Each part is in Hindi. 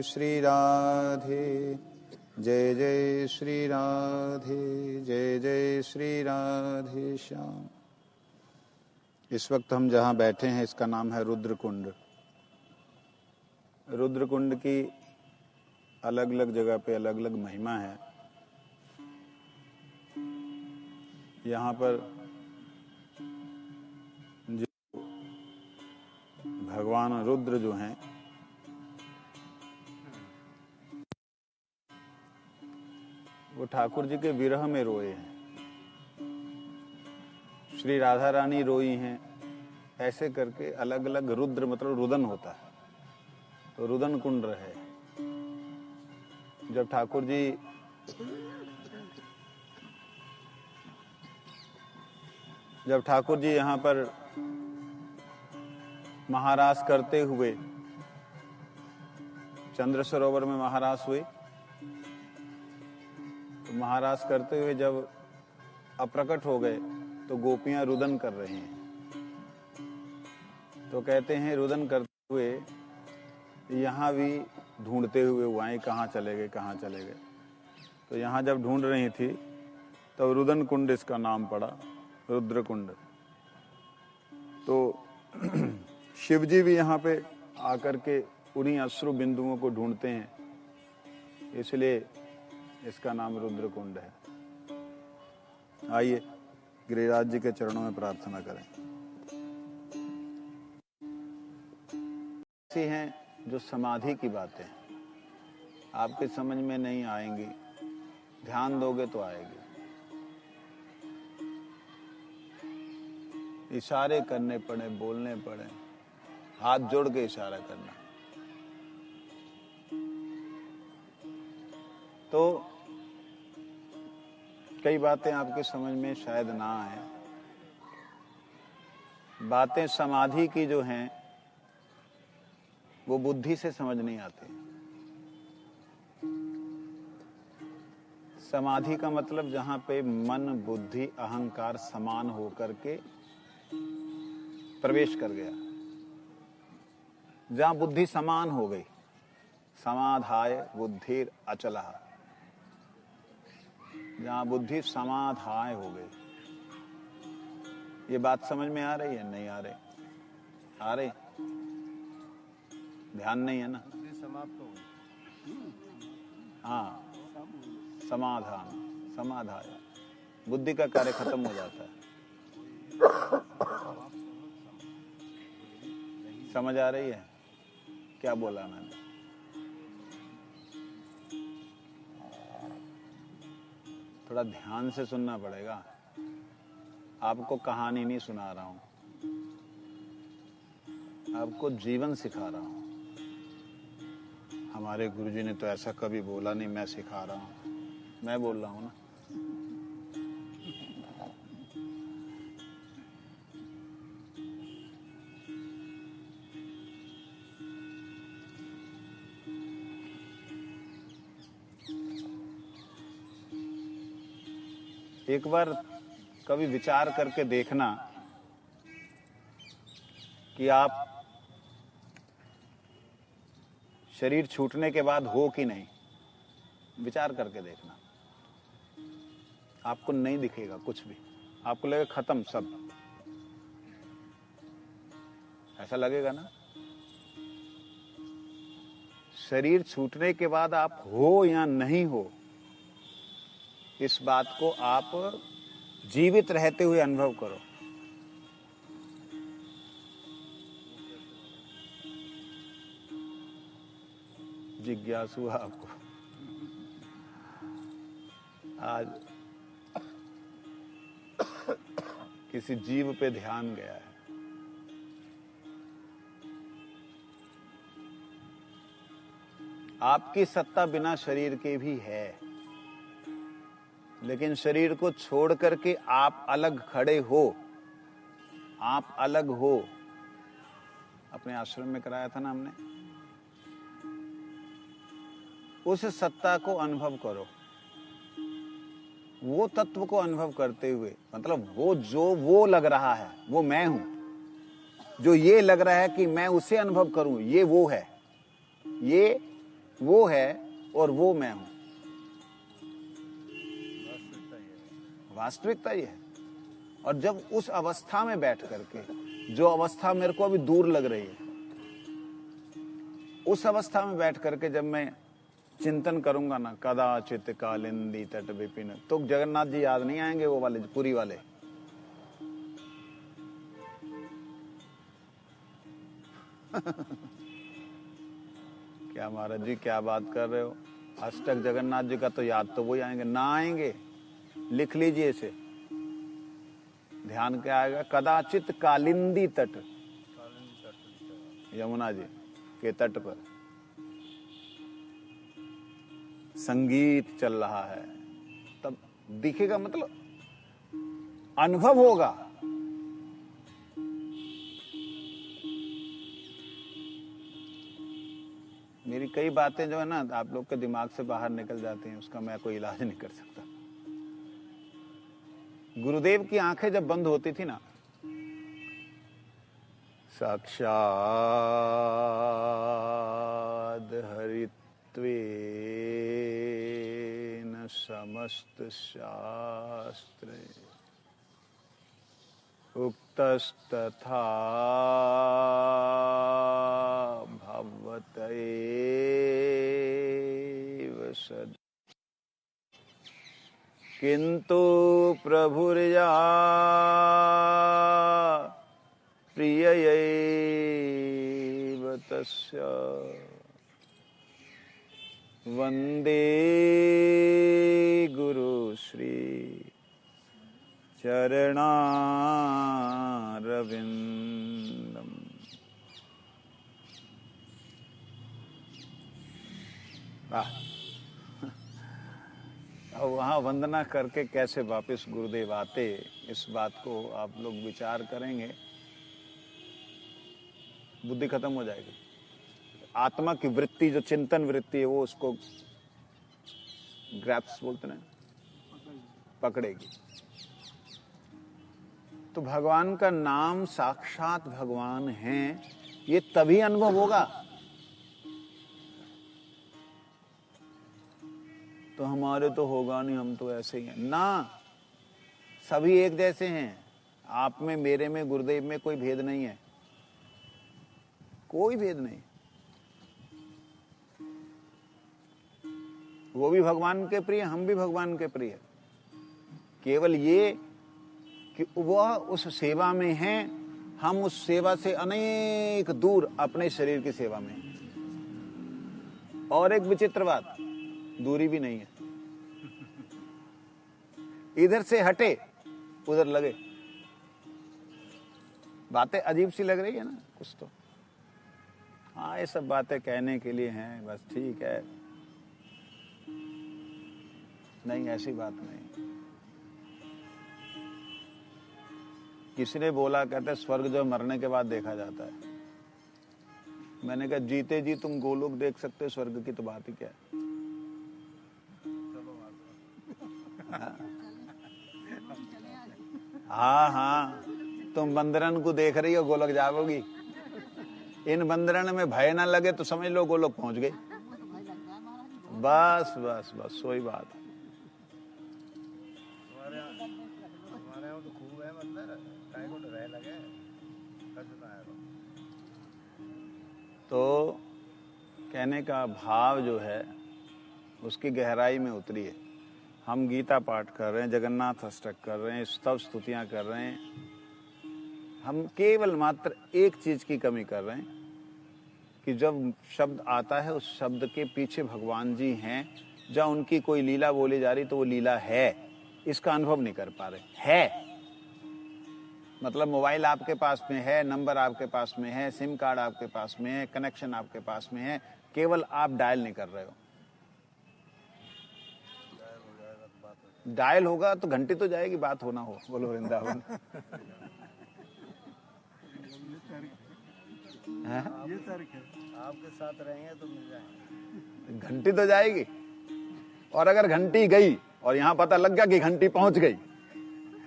श्री राधे, जय जय श्री राधे, जय जय श्री राधे श्याम। इस वक्त हम जहाँ बैठे हैं इसका नाम है रुद्रकुंड। रुद्रकुंड की अलग अलग जगह पे अलग अलग महिमा है। यहाँ पर जो भगवान रुद्र जो हैं वो ठाकुर जी के विरह में रोए हैं। श्री राधा रानी रोई हैं। ऐसे करके अलग अलग रुद्र मतलब रुदन होता है, तो रुदन कुंड है। जब ठाकुर जी यहाँ पर महारास करते हुए चंद्र सरोवर में महारास हुए, तो महारास करते हुए जब अप्रकट हो गए तो गोपियां रुदन कर रही हैं। तो कहते हैं रुदन करते हुए यहाँ भी ढूंढते हुए वहीं कहाँ चले गए, कहाँ चले गए। तो यहाँ जब ढूंढ रही थी तब रुदन कुंड इसका नाम पड़ा, रुद्र कुंड। तो शिव जी भी यहाँ पे आकर के उन्हीं अश्रु बिंदुओं को ढूंढते हैं, इसलिए इसका नाम रुद्र कुंड है। आइए गिरिराज जी के चरणों में प्रार्थना करें। ऐसी हैं जो समाधि की बातें आपके समझ में नहीं आएंगी, ध्यान दोगे तो आएगी। इशारे करने पड़े, बोलने पड़े, हाथ जोड़ के इशारा करना। तो कई बातें आपके समझ में शायद ना आए। बातें समाधि की जो हैं वो बुद्धि से समझ नहीं आती। समाधि का मतलब जहां पे मन, बुद्धि, अहंकार समान होकर के प्रवेश कर गया, जहां बुद्धि समान हो गई, समाधाय बुद्धिर अचलः, जहां बुद्धि समाधाय हो गई। ये बात समझ में आ रही है? नहीं आ रही? आ रही? ध्यान नहीं है ना? समाप्त हो। हाँ, समाधान, समाधाय, बुद्धि का कार्य खत्म हो जाता है। समझ आ रही है क्या बोला मैंने? थोड़ा ध्यान से सुनना पड़ेगा। आपको कहानी नहीं सुना रहा हूं, आपको जीवन सिखा रहा हूं। हमारे गुरुजी ने तो ऐसा कभी बोला नहीं, मैं सिखा रहा हूं। मैं बोल रहा हूं ना। एक बार कभी विचार करके देखना कि आप शरीर छूटने के बाद हो कि नहीं। विचार करके देखना, आपको नहीं दिखेगा कुछ भी, आपको लगेगा खत्म सब। ऐसा लगेगा ना? शरीर छूटने के बाद आप हो या नहीं हो, इस बात को आप जीवित रहते हुए अनुभव करो। जिज्ञासु आपको आज किसी जीव पे ध्यान गया है। आपकी सत्ता बिना शरीर के भी है, लेकिन शरीर को छोड़ करके आप अलग खड़े हो, आप अलग हो। अपने आश्रम में कराया था ना हमने। उस सत्ता को अनुभव करो, वो तत्व को अनुभव करते हुए, मतलब वो जो वो लग रहा है वो मैं हूं, जो ये लग रहा है कि मैं उसे अनुभव करूं ये वो है। ये वो है और वो मैं हूं। वास्तविकता ये है। और जब उस अवस्था में बैठ करके, जो अवस्था मेरे को अभी दूर लग रही है, उस अवस्था में बैठ करके जब मैं चिंतन करूंगा ना, कदाचित कालिंदी तट विपिन, तो जगन्नाथ जी याद नहीं आएंगे, वो वाले पुरी वाले। क्या महाराज जी क्या बात कर रहे हो? अष्टक जगन्नाथ जी का तो याद तो वही आएंगे ना, आएंगे? लिख लीजिए इसे, ध्यान क्या आएगा? कदाचित कालिंदी तट, यमुना जी के तट पर संगीत चल रहा है, तब दिखेगा, मतलब अनुभव होगा। मेरी कई बातें जो है ना आप लोग के दिमाग से बाहर निकल जाती हैं, उसका मैं कोई इलाज नहीं कर सकता। गुरुदेव की आंखें जब बंद होती थी ना, साक्षाद हरित्वेन समस्त शास्त्रे उक्तस्तथा भवतैव सद किंतु प्रभुर्या प्रिययैव तस्य वंदे गुरुश्री चरणारविंदम। अब वहां वंदना करके कैसे वापस गुरुदेव आते, इस बात को आप लोग विचार करेंगे, बुद्धि खत्म हो जाएगी। आत्मा की वृत्ति, जो चिंतन वृत्ति है, वो उसको ग्रैप्स बोलते हैं, पकड़ेगी। तो भगवान का नाम साक्षात भगवान है, ये तभी अनुभव होगा। तो हमारे तो होगा नहीं, हम तो ऐसे ही हैं ना। सभी एक जैसे हैं। आप में, मेरे में, गुरुदेव में कोई भेद नहीं है, कोई भेद नहीं। वो भी भगवान के प्रिय, हम भी भगवान के प्रिय। केवल ये कि वह उस सेवा में है, हम उस सेवा से अनेक दूर अपने शरीर की सेवा में। और एक विचित्र बात, दूरी भी नहीं है। इधर से हटे उधर लगे। बातें अजीब सी लग रही है ना कुछ तो। हाँ, ये सब बातें कहने के लिए हैं, बस ठीक है। नहीं, ऐसी बात नहीं। किसी ने बोला, कहते स्वर्ग जो मरने के बाद देखा जाता है। मैंने कहा जीते जी तुम गोलोक देख सकते हो, स्वर्ग की तो बात ही क्या है। हाँ हाँ, तुम बंदरन को देख रही हो, गोलोक जाओगी। इन बंदरन में भय ना लगे तो समझ लो गोलोक पहुंच गई। बस बस बस, वही बात है। तो कहने का भाव जो है उसकी गहराई में उतरी है। हम गीता पाठ कर रहे हैं, जगन्नाथ अष्टक कर रहे हैं, स्तव स्तुतियां कर रहे हैं। हम केवल मात्र एक चीज की कमी कर रहे हैं कि जब शब्द आता है उस शब्द के पीछे भगवान जी हैं। जब उनकी कोई लीला बोली जा रही तो वो लीला है, इसका अनुभव नहीं कर पा रहे। है मतलब मोबाइल आपके पास में है, नंबर आपके पास में है, सिम कार्ड आपके पास में है, कनेक्शन आपके पास में है, केवल आप डायल नहीं कर रहे हो। डायल होगा तो घंटी तो जाएगी, बात होना हो। बोलो वृंदावन। ये तर्क है, आपके साथ रहेंगे तो मिल जाएंगे। घंटी तो जाएगी, और अगर घंटी गई और यहाँ पता लग गया कि घंटी पहुंच गई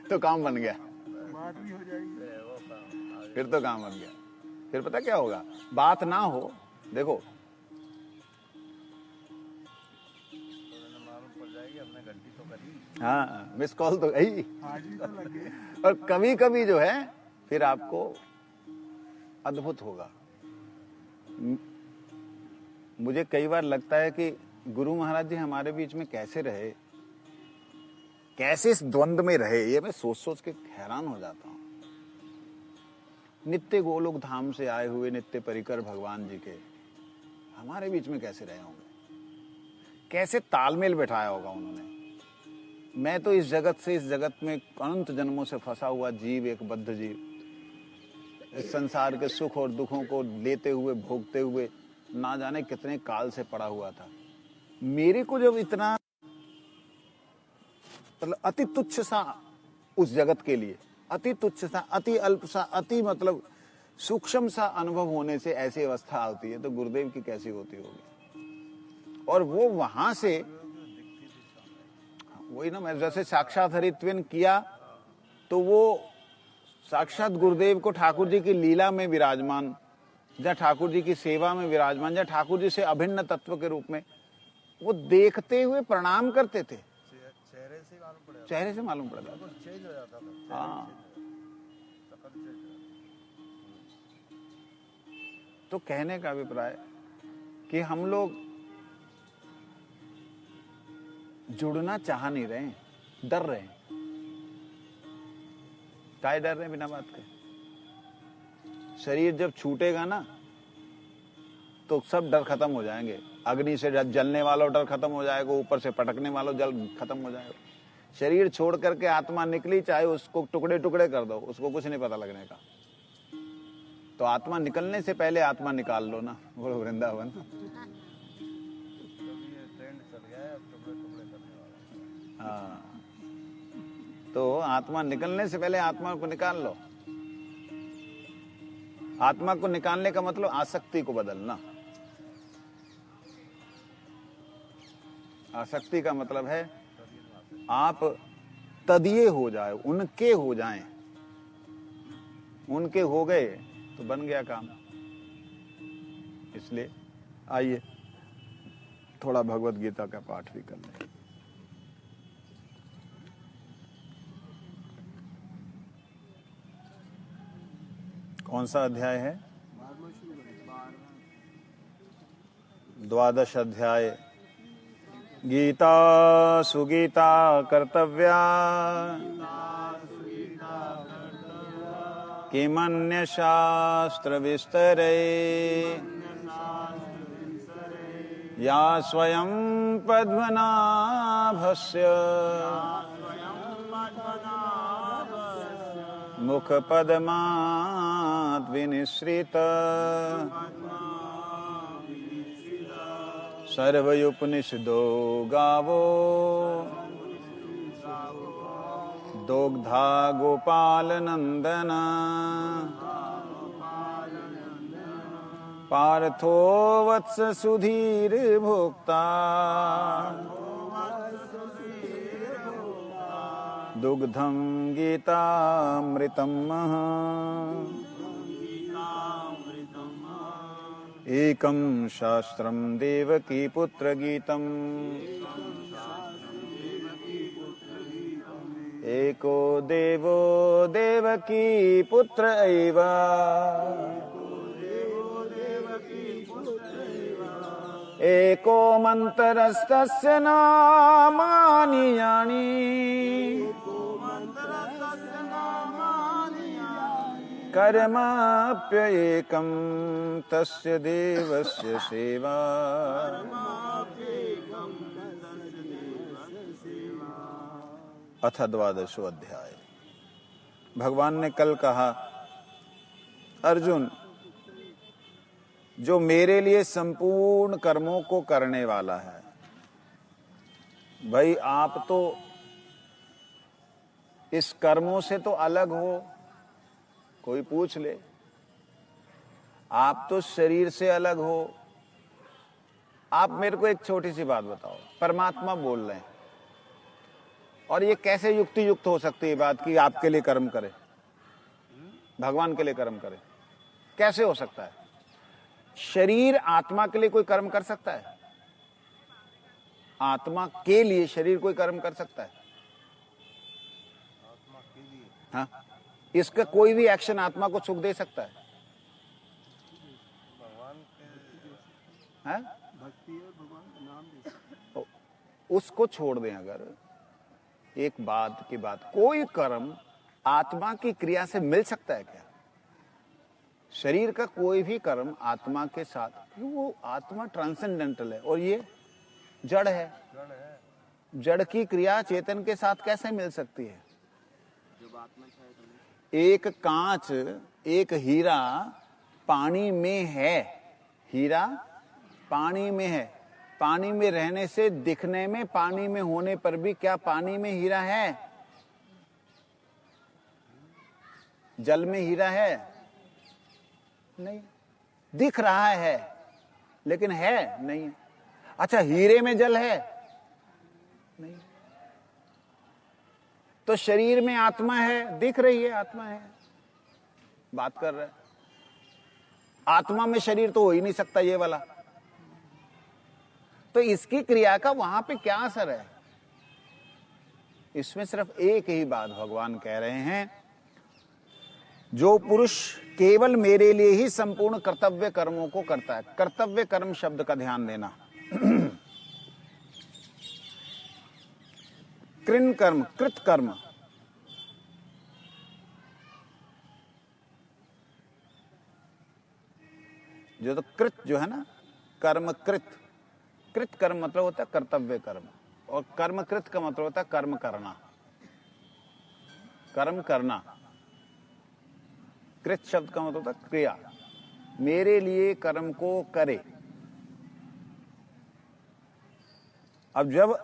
तो काम बन गया। बात भी हो जाएगी, फिर तो काम बन गया। फिर पता क्या होगा, बात ना हो। देखो हाँ, मिस कॉल तो गई। आज ही तो लगे। और कभी कभी जो है फिर आपको अद्भुत होगा। मुझे कई बार लगता है कि गुरु महाराज जी हमारे बीच में कैसे रहे, कैसे इस द्वंद में रहे, ये मैं सोच सोच के हैरान हो जाता हूं। नित्य गोलोक धाम से आए हुए नित्य परिकर भगवान जी के हमारे बीच में कैसे रहे होंगे, कैसे तालमेल बैठाया होगा उन्होंने। मैं तो इस जगत से, इस जगत में अनंत जन्मों से फंसा हुआ जीव, एक बद्ध जीव, इस संसार के सुख और दुखों को लेते हुए, भोगते हुए ना जाने कितने काल से पड़ा हुआ था। मेरे को जब इतना मतलब अति तुच्छ सा उस जगत के लिए, अति तुच्छ सा, अति अल्प सा, अति मतलब सूक्ष्म सा अनुभव होने से ऐसी अवस्था आती है, तो गुरुदेव की कैसी होती होगी। और वो वहां से वही ना, मैं जैसे साक्षात हरित्वेन किया तो वो साक्षात गुरुदेव को ठाकुर जी की लीला में विराजमान, या ठाकुर जी की सेवा में विराजमान, या ठाकुर जी से अभिन्न तत्व के रूप में वो देखते हुए प्रणाम करते थे। चेहरे से मालूम पड़ जाता, चेहरे से मालूम पड़ जाता। चेंज हो जाता था। हाँ, शकल चेंज हो जाती। तो कहने का अभिप्राय कि हम लोग जुड़ना चाह नहीं रहे, डर रहे हैं। काय डर रहे हैं बिना बात के? शरीर जब छूटेगा ना तो सब डर खत्म हो जाएंगे। अग्नि से जलने वालों डर खत्म हो जाएगा, ऊपर से पटकने वालों जल खत्म हो जाएगा। शरीर छोड़ करके आत्मा निकली, चाहे उसको टुकड़े टुकड़े कर दो, उसको कुछ नहीं पता लगने का। तो आत्मा निकलने से पहले आत्मा निकाल लो ना, बोलो वृंदावन। ट्रेंड चल गया है अब टुकड़े टुकड़े करने वाला। हाँ, तो आत्मा निकलने से पहले आत्मा को निकाल लो। आत्मा को निकालने का मतलब आसक्ति को बदलना। आसक्ति का मतलब है आप तदीय हो जाए, उनके हो जाएं। उनके हो गए तो बन गया काम। इसलिए आइए थोड़ा भगवत गीता का पाठ भी कर लें। कौन सा अध्याय है? 12 अध्याय। गीता सुगीता कर्तव्या किमन्य शास्त्र विस्तरे या स्वयं पद्मनाभस्य मुख पद्मात् विनिश्रित सर्वयुपनिषदो गावो दोग्धा गोपाल नंदन पार्थो वत्स सुधीर भोक्ता दुग्धं गीतामृतम् एकं शास्त्रं देवकी पुत्र गीतम् एको देवो देवकी पुत्र एव एको मन्त्रस्तस्य नामानि यानि कर्माप्येकं तस्य देवस्य सेवा। अथ 12वां अध्याय। भगवान ने कल कहा, अर्जुन, जो मेरे लिए संपूर्ण कर्मों को करने वाला है, भाई आप तो इस कर्मों से तो अलग हो। कोई पूछ ले, आप तो शरीर से अलग हो। आप मेरे को एक छोटी सी बात बताओ, परमात्मा बोल रहे हैं और ये कैसे युक्ति युक्त हो सकती है बात कि आपके लिए कर्म करे, भगवान के लिए कर्म करे? कैसे हो सकता है? शरीर आत्मा के लिए कोई कर्म कर सकता है? आत्मा के लिए शरीर कोई कर्म कर सकता है? हाँ, इसका कोई भी एक्शन आत्मा को सुख दे सकता है? भगवान के हाँ? भक्ति है, भगवान का नाम दे सकते हैं। उसको छोड़ दें। अगर एक बात की बात, कोई कर्म आत्मा की क्रिया से मिल सकता है क्या? शरीर का कोई भी कर्म आत्मा के साथ, वो आत्मा ट्रांसेंडेंटल है और ये जड़ है। जड़ है। जड़ की क्रिया चेतन के साथ कैसे मिल सकती है? जब आत्मा चाहे तो नहीं। एक कांच, एक हीरा पानी में है। हीरा पानी में है। पानी में रहने से, दिखने में पानी में होने पर भी क्या पानी में हीरा है? जल में हीरा है? नहीं। दिख रहा है लेकिन है नहीं। अच्छा, हीरे में जल है? नहीं। तो शरीर में आत्मा है, दिख रही है आत्मा है, बात कर रहा है। आत्मा में शरीर तो हो ही नहीं सकता ये वाला। तो इसकी क्रिया का वहां पे क्या असर है? इसमें सिर्फ एक ही बात भगवान कह रहे हैं, जो पुरुष केवल मेरे लिए ही संपूर्ण कर्तव्य कर्मों को करता है। कर्तव्य कर्म शब्द का ध्यान देना। कृन कर्म, कृत कर्म, जो तो कृत जो है ना, कर्म कृत, कृत कर्म मतलब होता है कर्तव्य कर्म, और कर्म कृत का मतलब होता है कर्म करना। कर्म करना, कृत शब्द का मतलब होता है क्रिया। मेरे लिए कर्म को करे। अब जब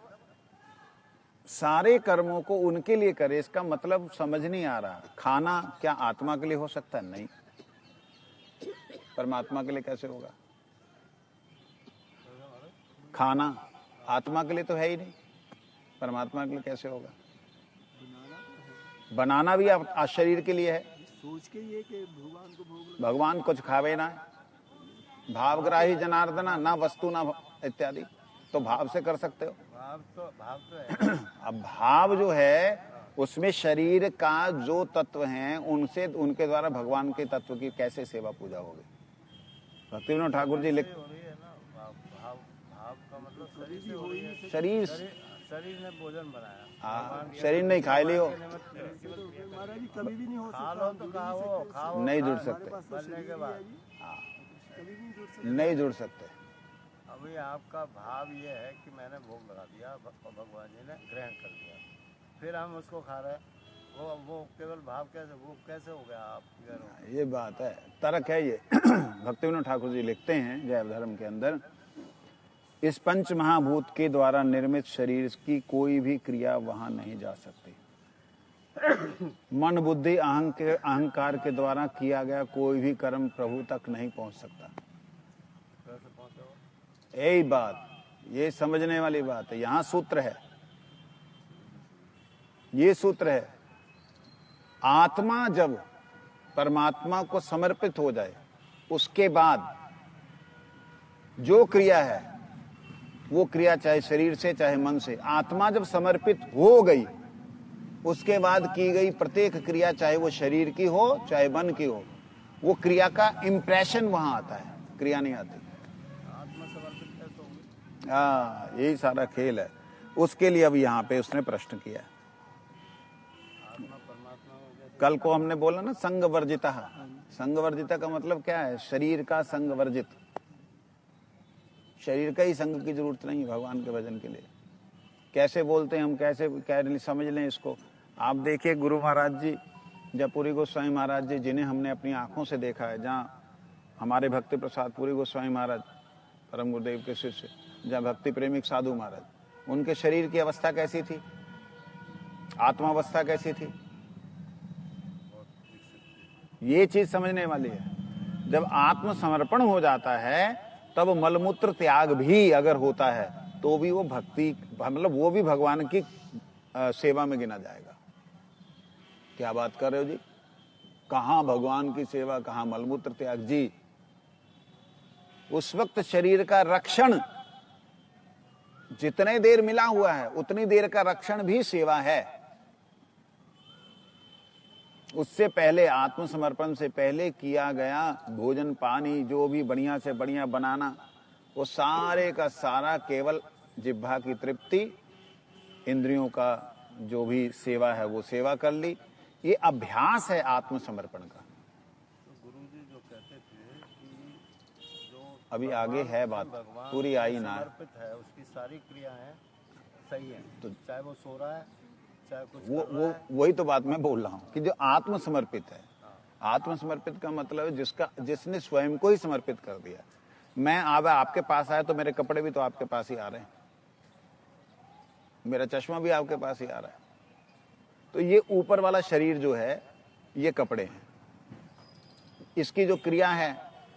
सारे कर्मों को उनके लिए करे, इसका मतलब समझ नहीं आ रहा। खाना क्या आत्मा के लिए हो सकता है? नहीं। परमात्मा के लिए कैसे होगा? खाना आत्मा के लिए तो है ही नहीं, परमात्मा के लिए कैसे होगा? बनाना भी आप शरीर के लिए है। सोच के ये कि भगवान को भोग भगवान कुछ खावे ना, भावग्राही जनार्दना, ना वस्तु ना इत्यादि, तो भाव से कर सकते हो। भाव तो है। अब भाव जो है उसमें शरीर का जो तत्व हैं, उनसे, उनके द्वारा भगवान के तत्व की कैसे सेवा पूजा होगी? भक्ति विनोद ठाकुर जी लिख, हो रही है ना, भाव भाव का मतलब शरीर से हो रही है। शरीर, शरीर ने भोजन बनाया। हाँ, शरीर नहीं खाए लियो, महाराज जी कभी भी नहीं हो सकता। खा लो तो खाओ, नहीं जुड़ सकते, बनने के बाद कभी नहीं जुड़ सकते, नहीं जुड़ सकते। अभी आपका भाव ये है कि मैंने भोग लगा दिया और भगवान जी ने ग्रहण कर दिया, फिर हम उसको खा रहे हैं। वो केवल भाव कैसे, वो कैसे हो गया? आप कह रहे हो, ये बात है, तर्क है ये। भक्ति विनोद ठाकुर जी लिखते हैं जैव धर्म के अंदर, इस पंच महाभूत के द्वारा निर्मित शरीर की कोई भी क्रिया वहां नहीं जा सकती। मन बुद्धि अहंकार के द्वारा किया गया कोई भी कर्म प्रभु तक नहीं पहुंच सकता। कैसे पहुंचे? यही बात, ये समझने वाली बात है। यहां सूत्र है, ये सूत्र है। आत्मा जब परमात्मा को समर्पित हो जाए, उसके बाद जो क्रिया है, वो क्रिया चाहे शरीर से चाहे मन से, आत्मा जब समर्पित हो गई, उसके बाद की गई प्रत्येक क्रिया, चाहे वो शरीर की हो चाहे मन की हो, वो क्रिया का इंप्रेशन वहां आता है, क्रिया नहीं आती। आत्मा समर्पित कैसे होगी? हाँ, यही सारा खेल है। उसके लिए अब यहाँ पे उसने प्रश्न किया। आत्मा परमात्मा हो गया। कल को हमने बोला ना संग वर्जिता। संग वर्जिता का मतलब क्या है? शरीर का संग वर्जित। शरीर का ही संग की जरूरत नहीं है भगवान के भजन के लिए। कैसे बोलते हैं हम, कैसे समझ लें इसको? आप देखिए गुरु महाराज जी, जब पुरी गोस्वामी महाराज जी, जिन्हें हमने अपनी आंखों से देखा है, जहाँ हमारे भक्ति प्रसाद पुरी गोस्वामी महाराज परम गुरुदेव के शिष्य, जहाँ भक्ति प्रेमिक साधु महाराज, उनके शरीर की अवस्था कैसी थी, आत्मावस्था कैसी थी? ये चीज समझने वाली है। जब आत्मसमर्पण हो जाता है, तब मलमूत्र त्याग भी अगर होता है, तो भी वो भक्ति, मतलब वो भी भगवान की सेवा में गिना जाएगा। क्या बात कर रहे हो जी? कहां भगवान की सेवा, कहां मलमूत्र त्याग जी? उस वक्त शरीर का रक्षण जितने देर मिला हुआ है, उतनी देर का रक्षण भी सेवा है। उससे पहले, आत्मसमर्पण से पहले किया गया भोजन पानी जो भी बढ़िया से बढ़िया बनाना, वो सारे का सारा केवल जिह्वा की तृप्ति, इंद्रियों का जो भी सेवा है वो सेवा कर ली। ये अभ्यास है आत्मसमर्पण का। तो गुरुजी जो कहते थे कि जो अभी आगे है बात, भगवान पूरी आई ना। समर्पित है, उसकी सारी क्रियाएं सही हैं, तो चाहे वो सो रहा है, चाहे कुछ वो कर रहा है। वही तो बात मैं बोल रहा हूँ कि जो आत्मसमर्पित है, आत्मसमर्पित का मतलब है जिसने स्वयं को ही समर्पित कर दिया। मैं अब आपके पास आया तो मेरे कपड़े भी तो आपके पास ही आ रहे हैं, मेरा चश्मा भी आपके पास ही आ रहा है। तो ये ऊपर वाला शरीर जो है ये कपड़े हैं, इसकी जो क्रिया है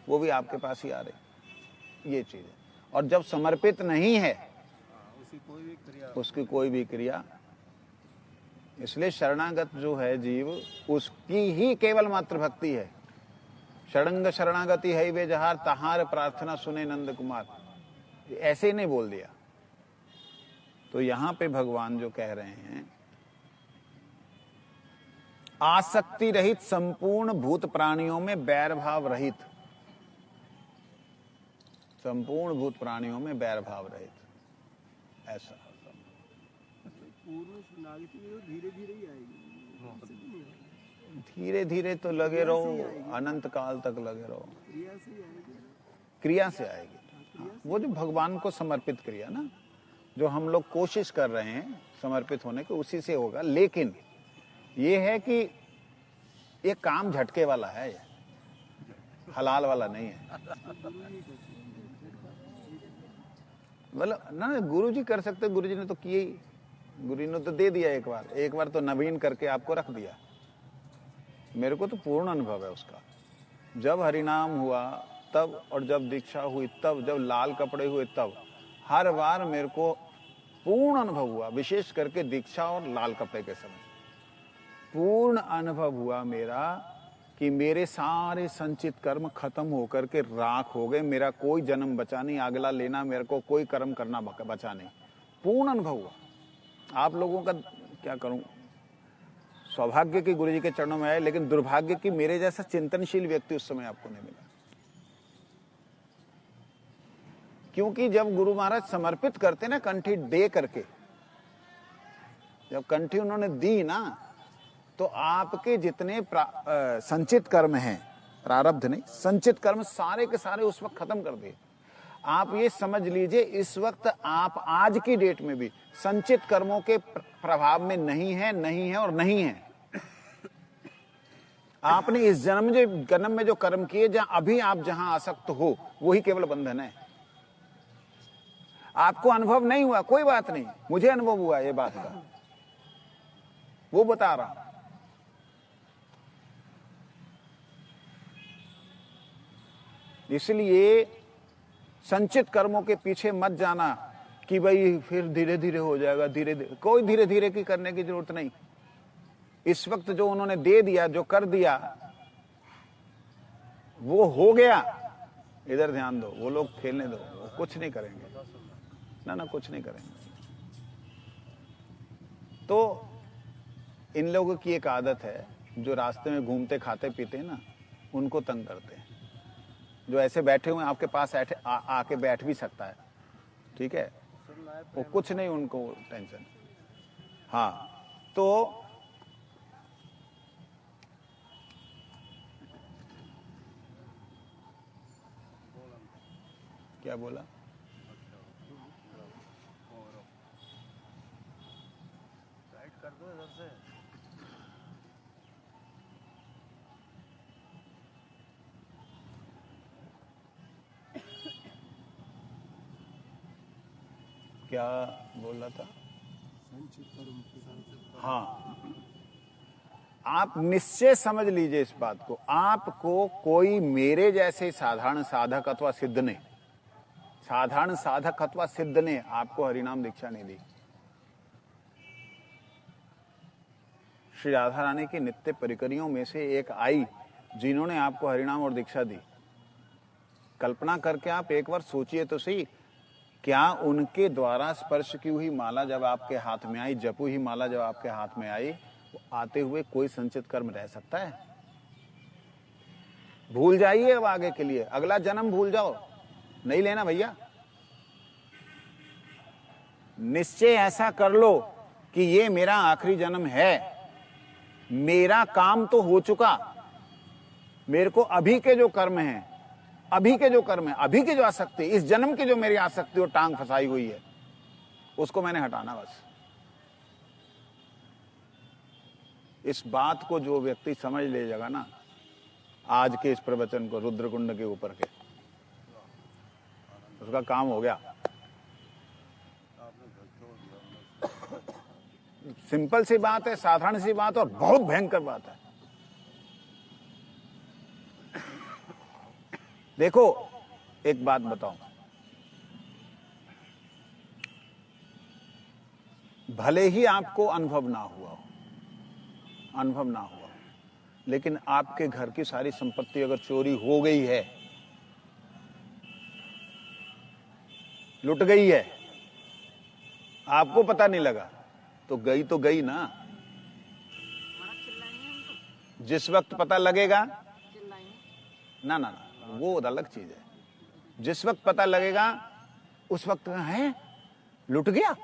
वो भी आपके पास ही आ रही, ये चीज है। और जब समर्पित नहीं है उसकी कोई भी क्रिया, इसलिए शरणागत जो है जीव, उसकी ही केवल मात्र भक्ति है। षडंग शरणागति है वे जहार, तहार प्रार्थना सुने नंद कुमार, ऐसे ही नहीं बोल दिया। तो यहां पे भगवान जो कह रहे हैं, आसक्ति रहित संपूर्ण भूत प्राणियों में बैर भाव रहित, संपूर्ण भूत प्राणियों में बैर भाव रहित, ऐसा। पूर्ण शरणागति में धीरे धीरे ही आएगी, धीरे धीरे तो लगे रहो, अनंत काल तक लगे रहो, क्रिया से ही आएगी, क्रिया से आएगी। हाँ, वो जो भगवान को समर्पित क्रिया ना, जो हम लोग कोशिश कर रहे हैं समर्पित होने की, उसी से होगा। लेकिन ये है कि ये काम झटके वाला है, ये हलाल वाला नहीं है। मतलब ना गुरु जी कर सकते, गुरु जी ने तो किए ही, गुरु जी ने तो दे दिया एक बार तो नवीन करके आपको रख दिया। मेरे को तो पूर्ण अनुभव है उसका। जब हरिनाम हुआ तब, और जब दीक्षा हुई तब, जब लाल कपड़े हुए तब, हर बार मेरे को पूर्ण अनुभव हुआ। विशेष करके दीक्षा और लाल कपड़े के समय पूर्ण अनुभव हुआ मेरा कि मेरे सारे संचित कर्म खत्म होकर के राख हो गए। मेरा कोई जन्म बचा नहीं, अगला लेना मेरे को कोई कर्म करना बचा नहीं। पूर्ण अनुभव हुआ। आप लोगों का क्या करूं, सौभाग्य की गुरु जी के चरणों में आए, लेकिन दुर्भाग्य की मेरे जैसा चिंतनशील व्यक्ति उस समय आपको नहीं मिला। क्योंकि जब गुरु महाराज समर्पित करते ना, कंठी दे करके, जब कंठी उन्होंने दी ना, तो आपके जितने संचित कर्म हैं, प्रारब्ध नहीं, संचित कर्म सारे के सारे उस वक्त खत्म कर दिए। आप ये समझ लीजिए, इस वक्त आप आज की डेट में भी संचित कर्मों के प्रभाव में नहीं है और नहीं है। आपने इस जन्म में जो कर्म किए, जहां आप आसक्त हो, वही केवल बंधन है। आपको अनुभव नहीं हुआ, कोई बात नहीं, मुझे अनुभव हुआ ये बात का, वो बता रहा हूं। इसलिए संचित कर्मों के पीछे मत जाना कि भाई फिर धीरे धीरे हो जाएगा, धीरे धीरे, कोई धीरे धीरे की करने की जरूरत नहीं। इस वक्त जो उन्होंने दे दिया, जो कर दिया, वो हो गया। इधर ध्यान दो, वो लोग खेलने दो, वो कुछ नहीं करेंगे, ना कुछ नहीं करेंगे। तो इन लोगों की एक आदत है, जो रास्ते में घूमते खाते पीते हैं ना, उनको तंग करते हैं। जो ऐसे बैठे हुए आपके पास आके बैठ भी सकता है, ठीक है, वो कुछ नहीं, उनको टेंशन। हाँ, तो क्या बोला? राइट कर दो इधर से। क्या बोल रहा था? हाँ, आप निश्चय समझ लीजिए इस बात को। आपको कोई मेरे जैसे साधारण साधक अथवा सिद्ध ने, साधारण साधक अथवा सिद्ध ने आपको हरिनाम दीक्षा नहीं दी। श्री राधा रानी की नित्य परिकरियों में से एक आई जिन्होंने आपको हरिनाम और दीक्षा दी। कल्पना करके आप एक बार सोचिए तो सही, क्या उनके द्वारा स्पर्श की हुई माला जब आपके हाथ में आई, जपू ही माला जब आपके हाथ में आई, आते हुए कोई संचित कर्म रह सकता है? भूल जाइए अब आगे के लिए, अगला जन्म भूल जाओ, नहीं लेना भैया। निश्चय ऐसा कर लो कि ये मेरा आखिरी जन्म है, मेरा काम तो हो चुका, मेरे को अभी के जो कर्म हैं, अभी के जो कर्म है, अभी की जो आसक्ति, इस जन्म की जो मेरी आसक्ति और टांग फंसाई हुई है, उसको मैंने हटाना बस। इस बात को जो व्यक्ति समझ ले जाएगा ना, आज के इस प्रवचन को रुद्रकुंड के ऊपर के, उसका काम हो गया। सिंपल सी बात है, साधारण सी बात और बहुत भयंकर बात है। देखो एक बात बताऊं, भले ही आपको अनुभव ना हुआ हो, लेकिन आपके घर की सारी संपत्ति अगर चोरी हो गई है, लुट गई है, आपको पता नहीं लगा, तो गई ना। जिस वक्त पता लगेगा ना ना ना, वो अलग चीज है। जिस वक्त पता लगेगा उस वक्त है लुट गया।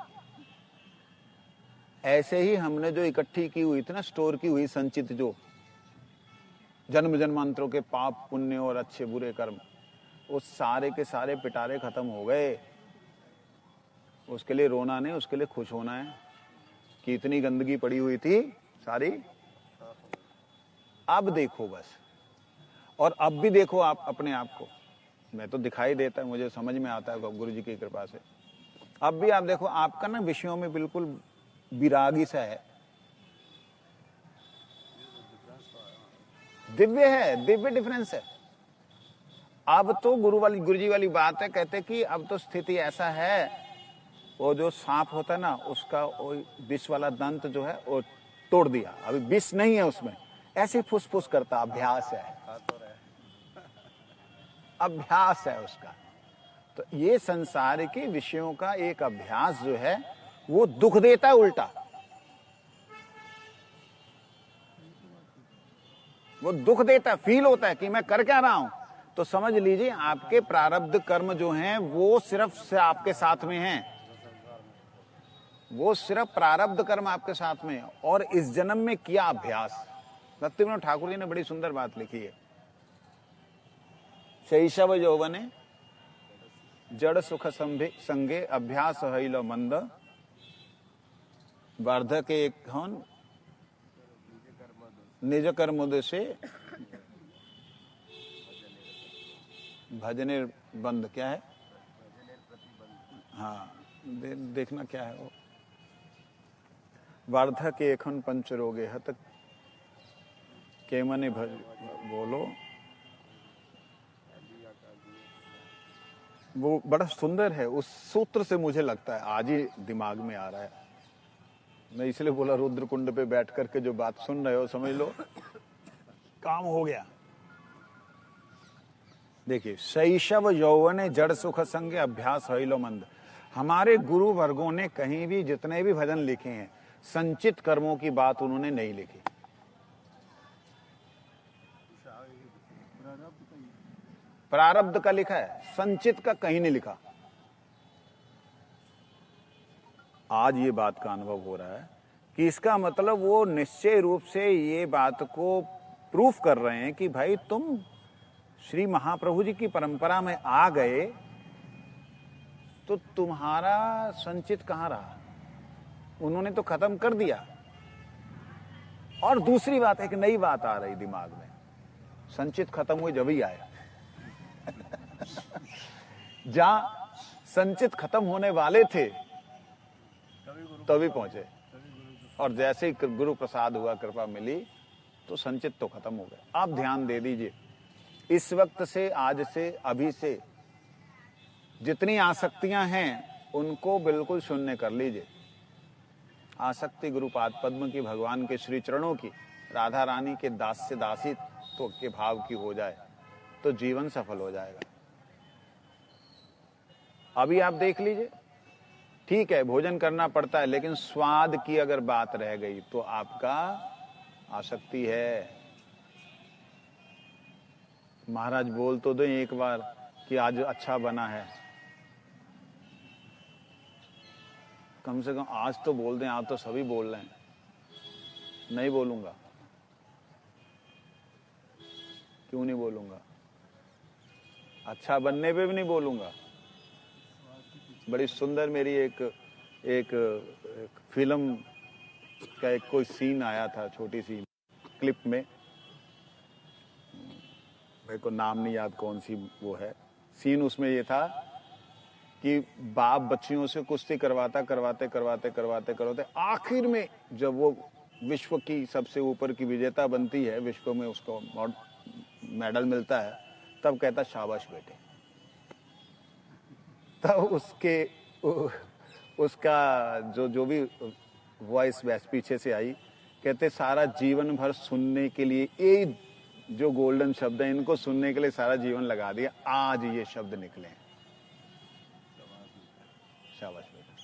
ऐसे ही हमने जो इकट्ठी की हुई थी ना, स्टोर की हुई संचित जो जन्म जन्मांतरों के पाप पुण्य और अच्छे बुरे कर्म, वो सारे के सारे पिटारे खत्म हो गए। उसके लिए रोना नहीं, उसके लिए खुश होना है कि इतनी गंदगी पड़ी हुई थी सारी, अब देखो बस। और अब भी देखो आप अपने आप को, मैं तो दिखाई देता है, मुझे समझ में आता है गुरु जी की कृपा से। अब भी आप देखो, आपका ना विषयों में बिल्कुल विरागी सा है, दिव्य है, दिव्य डिफरेंस है। अब तो गुरु जी वाली बात है, कहते कि अब तो स्थिति ऐसा है, वो जो सांप होता है ना, उसका वो विष वाला दंत जो है वो तोड़ दिया, अभी विष नहीं है उसमें, ऐसे फुस फुस करता, अभ्यास है, अभ्यास है उसका। तो ये संसार के विषयों का एक अभ्यास जो है वो दुख देता है, उल्टा वो दुख देता, फील होता है कि मैं कर क्या रहा हूं। तो समझ लीजिए आपके प्रारब्ध कर्म जो हैं वो सिर्फ से आपके साथ में हैं, वो सिर्फ प्रारब्ध कर्म आपके साथ में है। और इस जन्म में किया अभ्यास, भक्तिविनोद ठाकुर जी ने बड़ी सुंदर बात लिखी है, शैशव यौवने जड़ सुख संगे अभ्यास हईल मंद, वार्धके एक हन निज कर्म से भजने बंद। क्या है? हाँ देखना क्या है वो, वार्धके एखन पंच रोगे हत के मने बोलो। वो बड़ा सुंदर है, उस सूत्र से मुझे लगता है आज ही दिमाग में आ रहा है। मैं इसलिए बोला रुद्रकुंड पे बैठ करके जो बात सुन रहे हो समझ लो काम हो गया। देखिए, शैशव यौवने जड़ सुख संग अभ्यास हईलो मंद। हमारे गुरु वर्गों ने कहीं भी जितने भी भजन लिखे हैं, संचित कर्मों की बात उन्होंने नहीं लिखी। प्रारब्ध का लिखा है, संचित का कहीं नहीं लिखा। आज ये बात का अनुभव हो रहा है कि इसका मतलब वो निश्चय रूप से ये बात को प्रूफ कर रहे हैं कि भाई तुम श्री महाप्रभु जी की परंपरा में आ गए तो तुम्हारा संचित कहां रहा, उन्होंने तो खत्म कर दिया। और दूसरी बात, एक नई बात आ रही दिमाग में, संचित खत्म हुए जब ही आया जहां संचित खत्म होने वाले थे तभी पहुंचे, और जैसे ही गुरु प्रसाद हुआ, कृपा मिली, तो संचित तो खत्म हो गया। आप ध्यान दे दीजिए, इस वक्त से, आज से, अभी से जितनी आसक्तियां हैं उनको बिल्कुल शून्य कर लीजिए। आसक्ति गुरुपाद पद्म की, भगवान के श्री चरणों की, राधा रानी के दास से दासित्व के भाव की हो जाए तो जीवन सफल हो जाएगा। अभी आप देख लीजिए, ठीक है भोजन करना पड़ता है, लेकिन स्वाद की अगर बात रह गई तो आपका आसक्ति है। महाराज बोल तो दो एक बार कि आज अच्छा बना है, कम से कम आज तो बोल दें। आप तो सभी बोल रहे हैं। नहीं बोलूंगा, क्यों नहीं बोलूंगा? अच्छा बनने पे भी नहीं बोलूंगा। बड़ी सुंदर मेरी एक फिल्म का एक कोई सीन आया था, छोटी सी क्लिप में, मेरे को नाम नहीं याद कौन सी वो है सीन। उसमें ये था कि बाप बच्चियों से कुश्ती करवाते आखिर में जब वो विश्व की सबसे ऊपर की विजेता बनती है, विश्व में उसको मेडल मिलता है, तब कहता शाबाश बेटे। तब उसका जो भी वॉइस पीछे से आई, कहते सारा जीवन भर सुनने के लिए ये जो गोल्डन शब्द है, इनको सुनने के लिए सारा जीवन लगा दिया, आज ये शब्द निकले। शाबाश बेटा।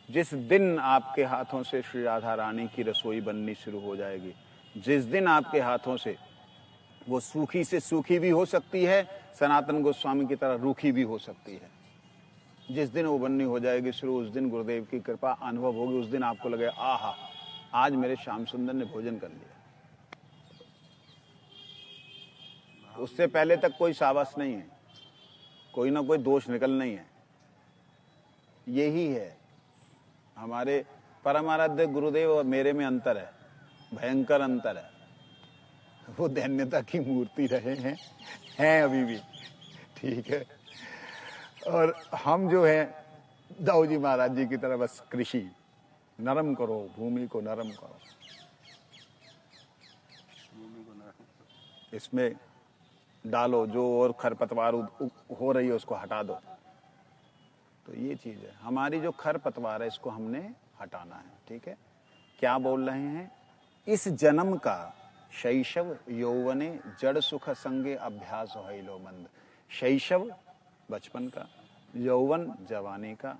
जिस दिन आपके हाथों से श्री राधा रानी की रसोई बननी शुरू हो जाएगी, जिस दिन आपके हाथों से वो सूखी से सूखी भी हो सकती है, सनातन गोस्वामी की तरह रूखी भी हो सकती है, जिस दिन वो बननी हो जाएगी शुरू, उस दिन गुरुदेव की कृपा अनुभव होगी। उस दिन आपको लगे आहा, आज मेरे श्याम सुंदर ने भोजन कर लिया। उससे पहले तक कोई शाबाश नहीं है, कोई ना कोई दोष निकलना ही है। यही है हमारे परम आराध्य गुरुदेव और मेरे में अंतर है, भयंकर अंतर है। वो दैन्यता की मूर्ति रहे हैं अभी भी, ठीक है। और हम जो है दाऊ जी महाराज जी की तरह बस कृषि नरम करो, भूमि को नरम करो, इसमें डालो जो और खरपतवार हो रही है उसको हटा दो। तो ये चीज है हमारी, जो खरपतवार है इसको हमने हटाना है, ठीक है। क्या बोल रहे हैं? इस जन्म का शैशव यौवने जड़ सुख संगे अभ्यास होइलो मंद। शैशव बचपन का, यौवन जवानी का,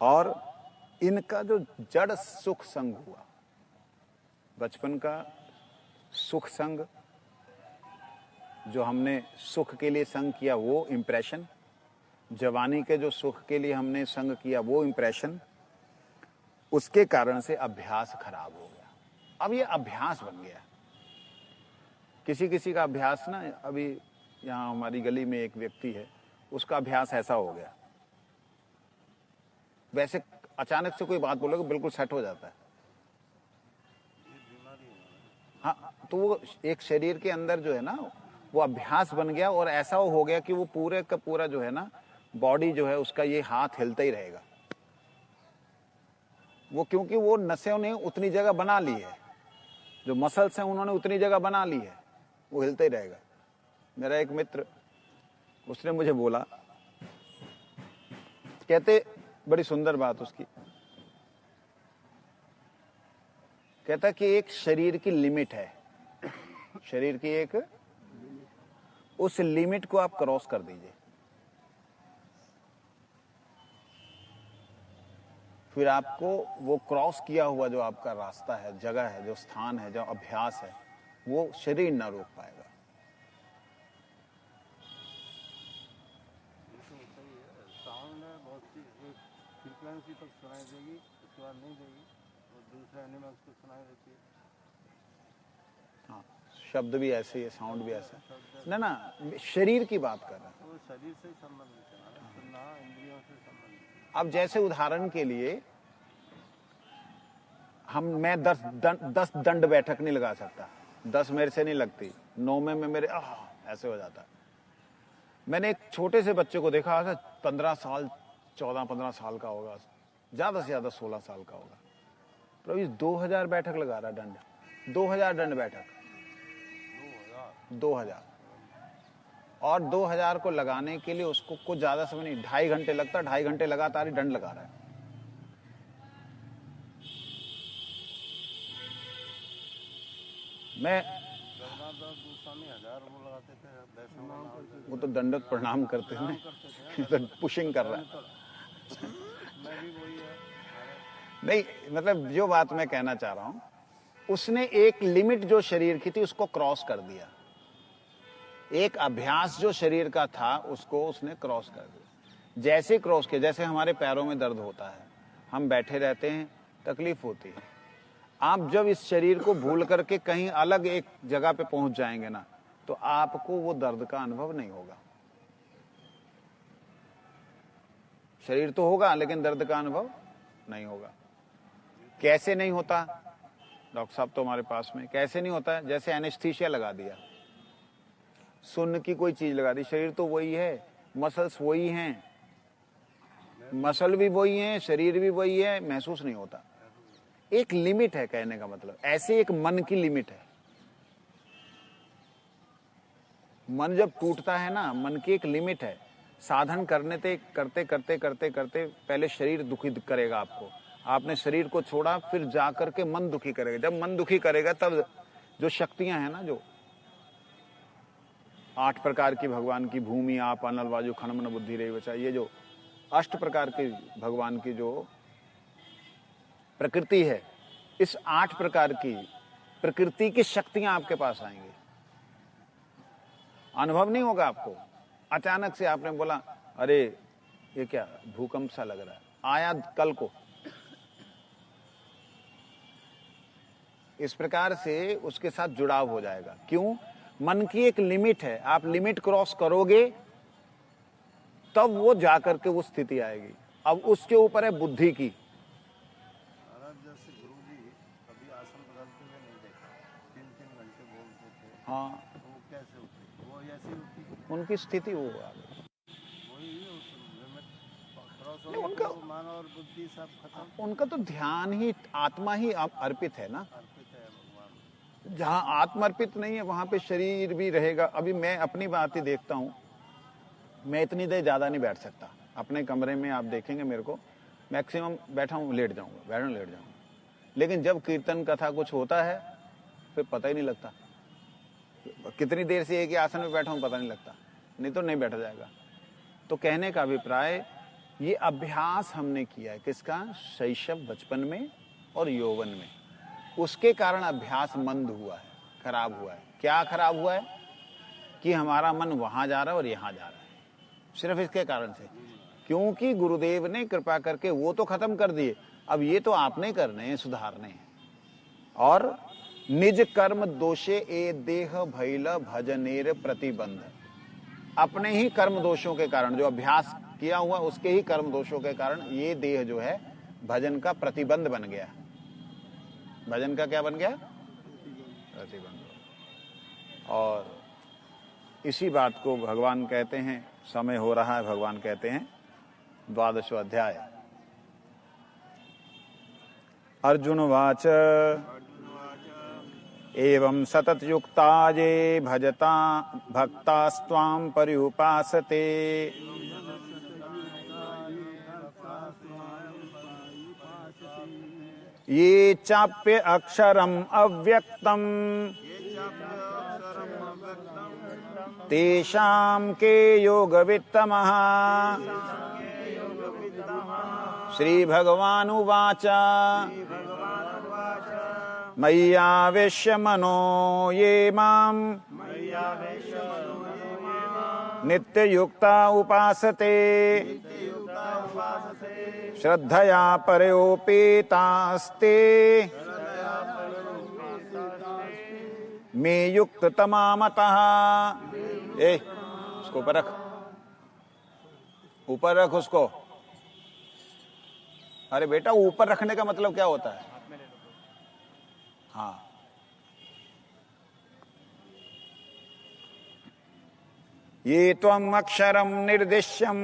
और इनका जो जड़ सुख संग हुआ, बचपन का सुख संग जो हमने सुख के लिए संग किया वो इंप्रेशन, जवानी के जो सुख के लिए हमने संग किया वो इंप्रेशन, उसके कारण से अभ्यास खराब हो गया। अब ये अभ्यास बन गया। किसी किसी का अभ्यास ना, अभी यहाँ हमारी गली में एक व्यक्ति है, उसका अभ्यास ऐसा हो गया, वैसे अचानक से कोई बात बोलोगे बिल्कुल सेट हो जाता है। हाँ, तो वो एक शरीर के अंदर जो है ना वो अभ्यास बन गया, और ऐसा हो गया कि वो पूरे का पूरा जो है ना बॉडी जो है उसका ये हाथ हिलता ही रहेगा। वो क्योंकि वो नसें ने उतनी जगह बना ली है, जो मसल्स हैं उन्होंने उतनी जगह बना ली है, वो हिलता ही रहेगा। मेरा एक मित्र, उसने मुझे बोला, कहते बड़ी सुंदर बात उसकी, कहता कि एक शरीर की लिमिट है, शरीर की एक, उस लिमिट को आप क्रॉस कर दीजिए, फिर आपको वो क्रॉस किया हुआ जो आपका रास्ता है, जगह है, जो स्थान है, जो अभ्यास है, वो शरीर ना रोक पाएगा। साउंड है बहुत सी, एक फ्रीक्वेंसी तक सुनाई देगी, उसके बाद नहीं देगी, और दूसरे एनिमल्स को सुनाई देती है। हाँ, शब्द भी ऐसे ही है, साउंड भी ऐसा है ना, शरीर की बात कर रहे हैं। तो शरीर से ही संबंधित है ना, सुनना इंद्रियों से संबंधित। अब जैसे उदाहरण के लिए मैं 10 दंड बैठक नहीं लगा सकता, 10 मेरे से नहीं लगती, 9 में मेरे ऐसे हो जाता है। मैंने एक छोटे से बच्चे को देखा, 15 साल 14-15 साल का होगा, ज्यादा से ज्यादा 16 साल का होगा, प्रभु 2000 बैठक लगा रहा, दंड 2000 दंड बैठक, 2000, और 2000 को लगाने के लिए उसको कुछ ज्यादा समय नहीं, 2.5 घंटे लगता, 2.5 घंटे लगातार ही दंड लगा रहा है। मैं वो तो दंडक प्रणाम करते हैं, तो पुशिंग कर रहा है। नहीं, मतलब जो बात मैं कहना चाह रहा हूं उसने एक लिमिट जो शरीर की थी उसको क्रॉस कर दिया। एक अभ्यास जो शरीर का था उसको उसने क्रॉस कर दिया। जैसे क्रॉस किया, जैसे हमारे पैरों में दर्द होता है, हम बैठे रहते हैं, तकलीफ होती है। आप जब इस शरीर को भूल करके कहीं अलग एक जगह पे पहुंच जाएंगे ना, तो आपको वो दर्द का अनुभव नहीं होगा। शरीर तो होगा लेकिन दर्द का अनुभव नहीं होगा। कैसे नहीं होता? डॉक्टर साहब तो हमारे पास में, कैसे नहीं होता है? जैसे एनेस्थीसिया लगा दिया, सुन्न की कोई चीज लगा दी, शरीर तो वही है, मसल्स वही हैं, मसल भी वही हैं, शरीर भी वही है, महसूस नहीं होता। एक लिमिट है, कहने का मतलब ऐसे एक मन की लिमिट है। मन जब टूटता है ना, मन की एक लिमिट है। साधन करते करते करते करते पहले शरीर दुखी करेगा आपको, आपने शरीर को छोड़ा, फिर जाकर के मन दुखी करेगा। जब मन दुखी करेगा तब जो शक्तियां हैं ना, जो 8 प्रकार की भगवान की, भूमि आप अनल वायु खन मन बुद्धि रही बचा, ये जो 8 प्रकार की भगवान की जो प्रकृति है, इस 8 प्रकार की प्रकृति की शक्तियां आपके पास आएंगी। अनुभव नहीं होगा आपको। अचानक से आपने बोला अरे ये क्या भूकंप सा लग रहा है, आया कल को, इस प्रकार से उसके साथ जुड़ाव हो जाएगा। क्यों? मन की एक लिमिट है, आप लिमिट क्रॉस करोगे तब वो जाकर के वो स्थिति आएगी। अब उसके ऊपर है बुद्धि की। महाराज जैसे गुरु जी कभी आसन बदलते हुए नहीं देखा, 3-3 घंटे बोलते थे। हाँ, तो वो कैसे उठे? वो ऐसी उठी, उनकी स्थिति वो वही उस लिमिट क्रॉस हो नहीं, गई, उनका तो मन और बुद्धि सब खत्म। उनका तो ध्यान ही, आत्मा ही अर्पित है ना। अर्पित है भगवान। जहां आत्मा अर्पित नहीं है वहां पे शरीर भी रहेगा। अभी मैं अपनी बात ही देखता हूं, मैं इतनी देर ज्यादा नहीं बैठ सकता अपने कमरे में। आप देखेंगे मेरे को मैक्सिमम बैठा हूं, लेट जाऊंगा, लेट जाऊंगा। लेकिन जब कीर्तन कथा कुछ होता है फिर पता ही नहीं लगता कितनी देर से एक ही आसन में बैठा हूं, पता नहीं लगता, नहीं तो नहीं बैठा जाएगा। तो कहने का अभिप्राय, ये अभ्यास हमने किया है किसका? शैशव, बचपन में और यौवन में। उसके कारण अभ्यास मंद हुआ है, खराब हुआ है। क्या खराब हुआ है? कि हमारा मन वहां जा रहा है और यहां जा रहा है, सिर्फ इसके कारण से। क्योंकि गुरुदेव ने कृपा करके वो तो खत्म कर दिए, अब ये तो आपने करने हैं, सुधारने हैं। और निज कर्म दोषे ए देह भैल भजनेर प्रतिबंध, अपने ही कर्म दोषों के कारण, जो अभ्यास किया हुआ उसके ही कर्म दोषों के कारण ये देह जो है भजन का प्रतिबंध बन गया। भजन का क्या बन गया? प्रतिबंध। और इसी बात को भगवान कहते हैं, समय हो रहा है, भगवान कहते हैं 12वां अध्याय। अर्जुन वाच एवं सतत युक्ता ये भजता भक्तास्त्वां पर्युपासते ये चाप्य अक्षरम अव्यक्तम तेषां के योगवित्तमः। श्री भगवानुवाच मय्यावेश्य मनो ये मां नित्ययुक्ता उपासते श्रद्धया परयोपेतास्ते मे युक्ततमा मतः। उसको ऊपर रख, ऊपर रख उसको। अरे बेटा, ऊपर रखने का मतलब क्या होता है? हाँ, ये त्वम् अक्षरम निर्दिश्यम,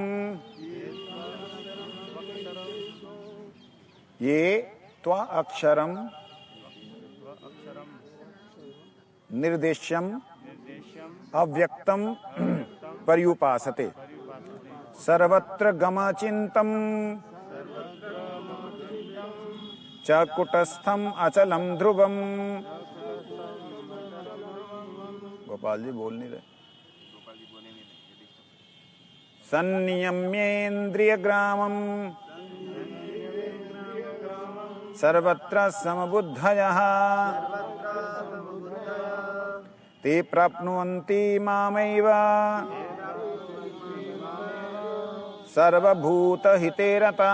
ये त्व अक्षरम निर्देश्यम अव्यक्तम पर्युपासते सर्वत्र गमचिंतम च कुटस्थम अचलम ध्रुवम। गोपाल जी बोल नहीं रहे। संनियम्येन्द्रिय ग्रामम सर्वत्र समबुद्धयः ते प्राप्नुवन्ति मामैव सर्वभूतहिते रता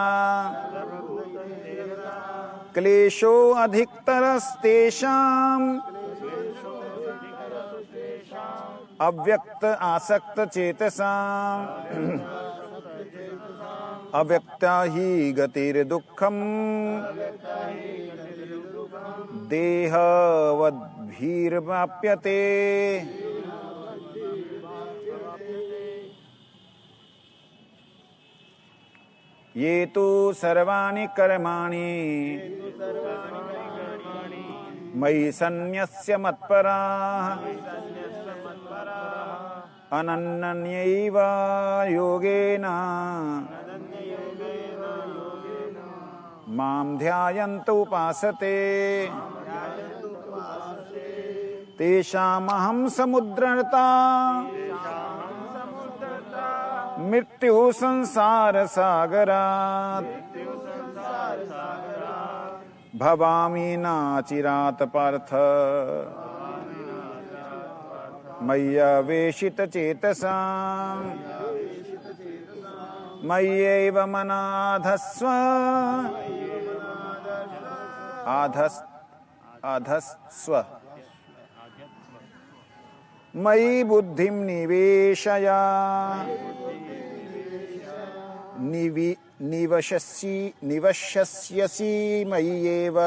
क्लेशो अधिकतरस्तेषाम् अव्यक्त आसक्त चेतसाम् अव्यक्ता हि गतिर्दुःखम् देहवद्भिर्वाप्यते ये तु सर्वाणि कर्माणि मयि सन्न्यस्य मत्पराः अनन्यैव योगेन मां ध्यायन्त उपासते तेषामहं समुद्रर्ता मृत्यु संसार सागरात् भवामि नाचिरात् पार्थ मय्यावेशित चेतसाम् मय्यैव मनाधस्व आधस्स्व मयि बुद्धिं निवेशय निवशस्यसि मय्येव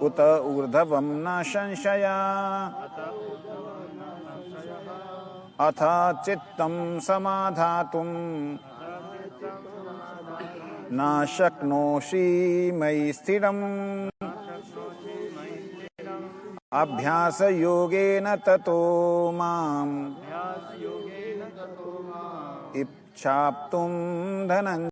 उत ऊर्ध्वं न संशया अथ चित्तं समाधातुं न शक्नोषि मयि स्थिरम् अभ्यासयोगेन ततो माम् इच्छाप्तुं धनञ्जय